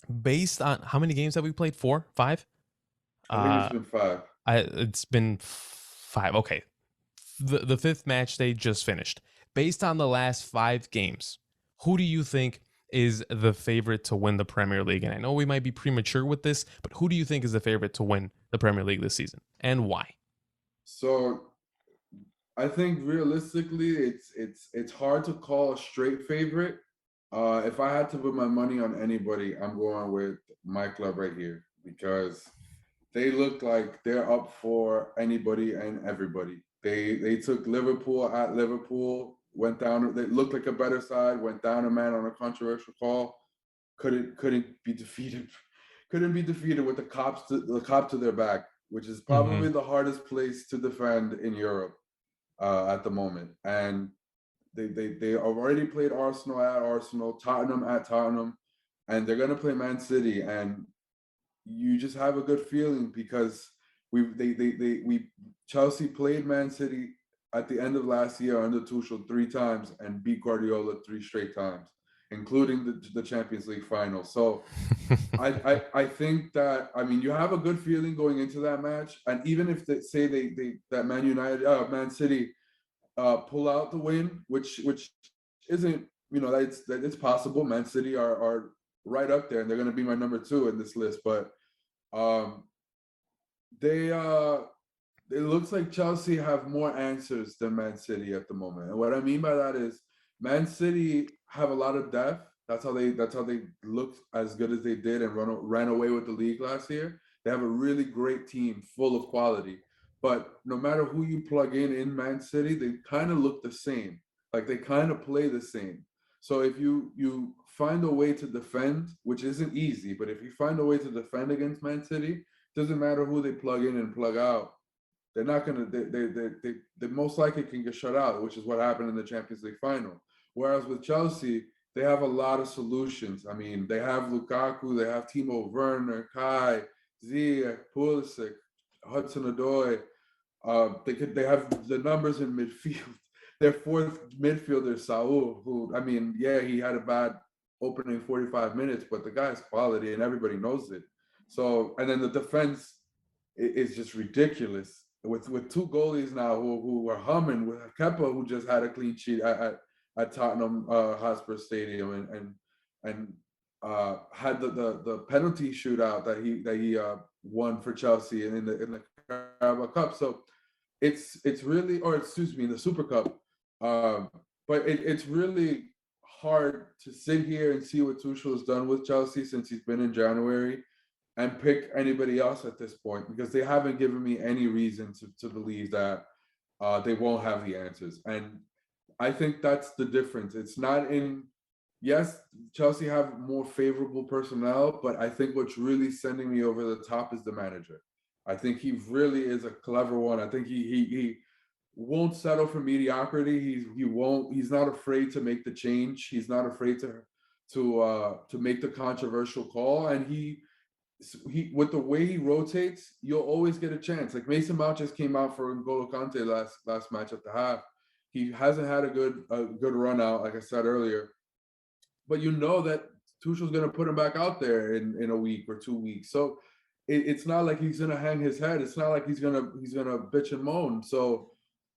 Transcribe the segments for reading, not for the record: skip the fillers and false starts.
Based on how many games have we played? Four, five? I think it's Uh, been five. it's been five. Okay, the fifth match they just finished. Based on the last five games, who do you think is the favorite to win the Premier League? And I know we might be premature with this, but who do you think is the favorite to win the Premier League this season, and why? So I think realistically, it's hard to call a straight favorite. If I had to put my money on anybody, I'm going with my club right here because they look like they're up for anybody and everybody. They took Liverpool at Liverpool, went down. They looked like a better side, went down a man on a controversial call. Couldn't be defeated. Couldn't be defeated with the cop to their back, which is Mm-hmm. probably the hardest place to defend in Europe at the moment. And they already played Arsenal at Arsenal, Tottenham at Tottenham, and they're gonna play Man City. And you just have a good feeling because we Chelsea played Man City at the end of last year under Tuchel three times and beat Guardiola three straight times, including the Champions League final. So I think that I mean you have a good feeling going into that match, and even if they say they that Man City pull out the win, which isn't that it's possible. Man City are right up there, and they're going to be my number two in this list. But um, they it looks like Chelsea have more answers than Man City at the moment. And what I mean by that is Man City have a lot of depth. That's how they looked as good as they did and ran away with the league last year. They have a really great team full of quality. But no matter who you plug in Man City, they kind of look the same. Like they kind of play the same. So if you find a way to defend, which isn't easy, but if you find a way to defend against Man City, doesn't matter who they plug in and plug out, they're not gonna. They most likely can get shut out, which is what happened in the Champions League final. Whereas with Chelsea, they have a lot of solutions. I mean, they have Lukaku, they have Timo Werner, Kai, Ziyech, Pulisic, Hudson-Odoi. They have the numbers in midfield. Their fourth midfielder, Saul, who I mean, yeah, he had a bad opening 45 minutes, but the guy's quality and everybody knows it. So, and then the defense is just ridiculous with two goalies now who are humming with Kepa who just had a clean sheet at Tottenham Hotspur Stadium and had the penalty shootout that he won for Chelsea in the Carabao Cup. So it's really, or excuse me, in the Super Cup. But it's really hard to sit here and see what Tuchel has done with Chelsea since he's been in January and pick anybody else at this point because they haven't given me any reason to believe that they won't have the answers. And I think that's the difference. It's not in, yes, Chelsea have more favorable personnel, but I think what's really sending me over the top is the manager. I think he really is a clever one. I think he won't settle for mediocrity. He's not afraid to make the change. He's not afraid to make the controversial call. And he with the way he rotates, you'll always get a chance. Like Mason Mount just came out for N'Golo Kante last match at the half. He hasn't had a good run out, like I said earlier. But you know that Tuchel's going to put him back out there in a week or 2 weeks. So it's not like he's going to hang his head. It's not like he's gonna bitch and moan. So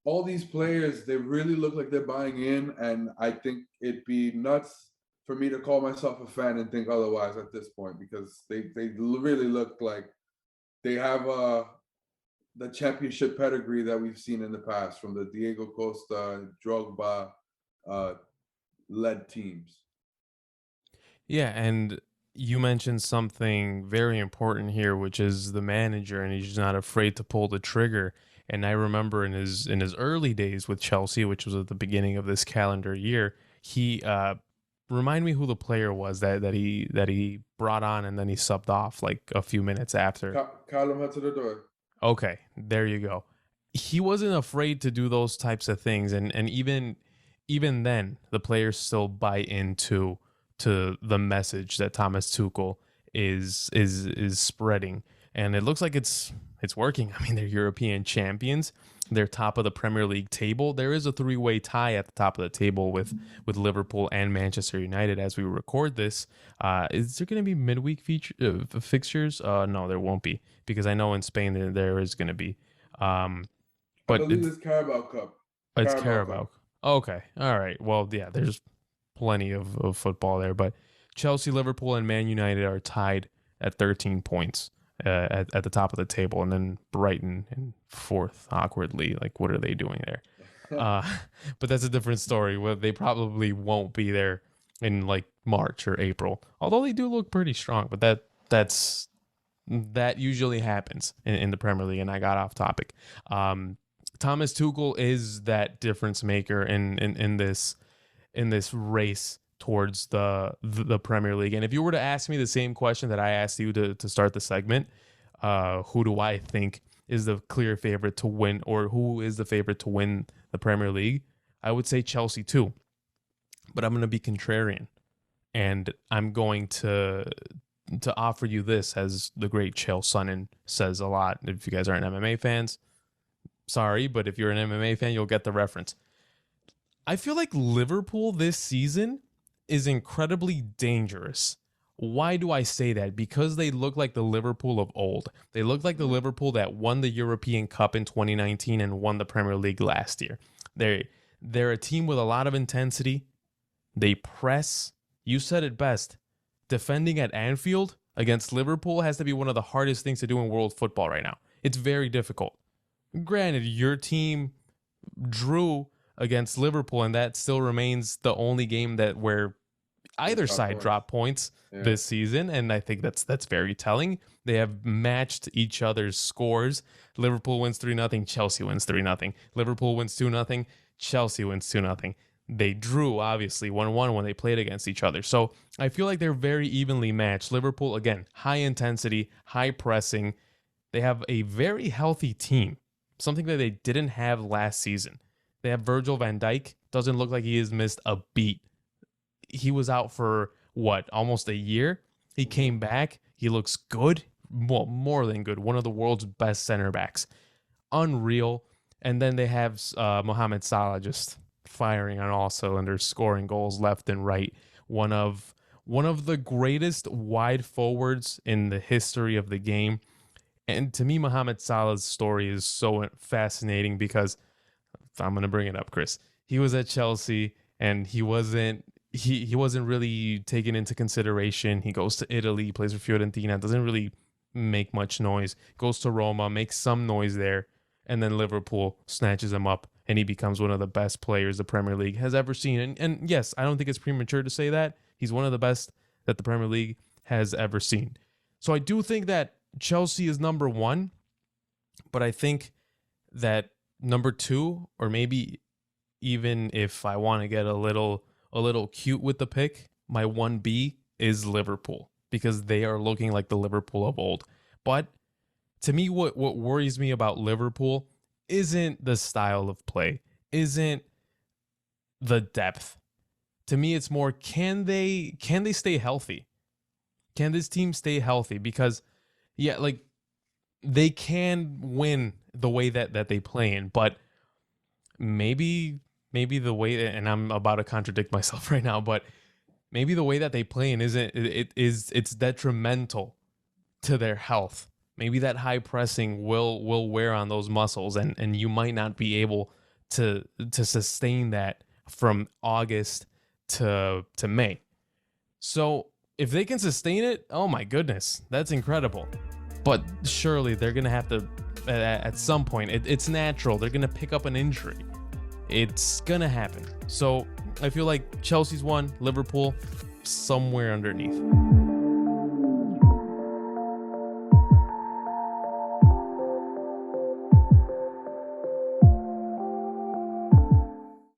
all these players, they really look like they're buying in, and I think it'd be nuts for me to call myself a fan and think otherwise at this point because they really look like they have the championship pedigree that we've seen in the past from the Diego Costa, Drogba uh, led teams. Yeah, and you mentioned something very important here, which is the manager, and he's not afraid to pull the trigger. And I remember in his early days with Chelsea, which was at the beginning of this calendar year, he remind me who the player was that he brought on and then he subbed off like a few minutes after. Callum Hudson-Odoi. Okay, there you go. He wasn't afraid to do those types of things, and even then, the players still buy into the message that Thomas Tuchel is spreading. and it looks like it's working. I mean, they're European champions. They're top of the Premier League table. There is a three-way tie at the top of the table with Liverpool and Manchester United as we record this. Is there going to be midweek fixtures? No, there won't be, because I know in Spain there is going to be. I But believe it's Carabao Cup. it's Carabao Carabao. Cup. Okay. All right. Well, yeah, there's plenty of football there. But Chelsea, Liverpool, and Man United are tied at 13 points at the top of the table. And then Brighton in fourth, awkwardly. Like, what are they doing there? But that's a different story. Well, they probably won't be there in like March or April. Although they do look pretty strong. But that usually happens in the Premier League. And I got off topic. Thomas Tuchel is that difference maker in this race towards the Premier League. And if you were to ask me the same question that I asked you to start the segment, who do I think is the clear favorite to win, or who is the favorite to win the Premier League, I would say Chelsea too. But I'm going to be contrarian, and I'm going to offer you this, as the great Chael Sonnen says a lot. If you guys aren't MMA fans, sorry, but if you're an MMA fan, you'll get the reference. I feel like Liverpool this season is incredibly dangerous. Why do I say that? Because they look like the Liverpool of old. They look like the Liverpool that won the European Cup in 2019 and won the Premier League last year. They're a team with a lot of intensity. They press. You said it best. Defending at Anfield against Liverpool has to be one of the hardest things to do in world football right now. It's very difficult. Granted, your team drew against Liverpool, and that still remains the only game where either side dropped points this season, and I think that's very telling. They have matched each other's scores. Liverpool wins 3-0, Chelsea wins 3-0. Liverpool wins 2-0, Chelsea wins 2-0. They drew, obviously, 1-1 when they played against each other. So I feel like they're very evenly matched. Liverpool, again, high intensity, high pressing. They have a very healthy team, something that they didn't have last season. They have Virgil van Dijk. Doesn't look like he has missed a beat. He was out for, almost a year? He came back. He looks good. Well, more than good. One of the world's best center backs. Unreal. And then they have Mohamed Salah just firing on all cylinders, scoring goals left and right. One of the greatest wide forwards in the history of the game. And to me, Mohamed Salah's story is so fascinating because I'm going to bring it up, Chris. He was at Chelsea and he wasn't really taken into consideration. He goes to Italy, plays for Fiorentina, doesn't really make much noise. Goes to Roma, makes some noise there, and then Liverpool snatches him up and he becomes one of the best players the Premier League has ever seen. And yes, I don't think it's premature to say that. He's one of the best that the Premier League has ever seen. So I do think that Chelsea is number one, but I think that number two, or maybe even if I want to get a little cute with the pick, my 1B is Liverpool, because they are looking like the Liverpool of old. But to me, what worries me about Liverpool isn't the style of play, isn't the depth. To me, it's more, can they stay healthy? Can this team stay healthy? Because they can win the way that they play in, but maybe the way, and I'm about to contradict myself right now, but maybe the way that they play in it's detrimental to their health. Maybe that high pressing will wear on those muscles, and you might not be able to sustain that from August to May. So if they can sustain it, oh my goodness, that's incredible. But surely they're going to have to, at some point, it's natural. They're going to pick up an injury. It's going to happen. So I feel like Chelsea's one, Liverpool somewhere underneath.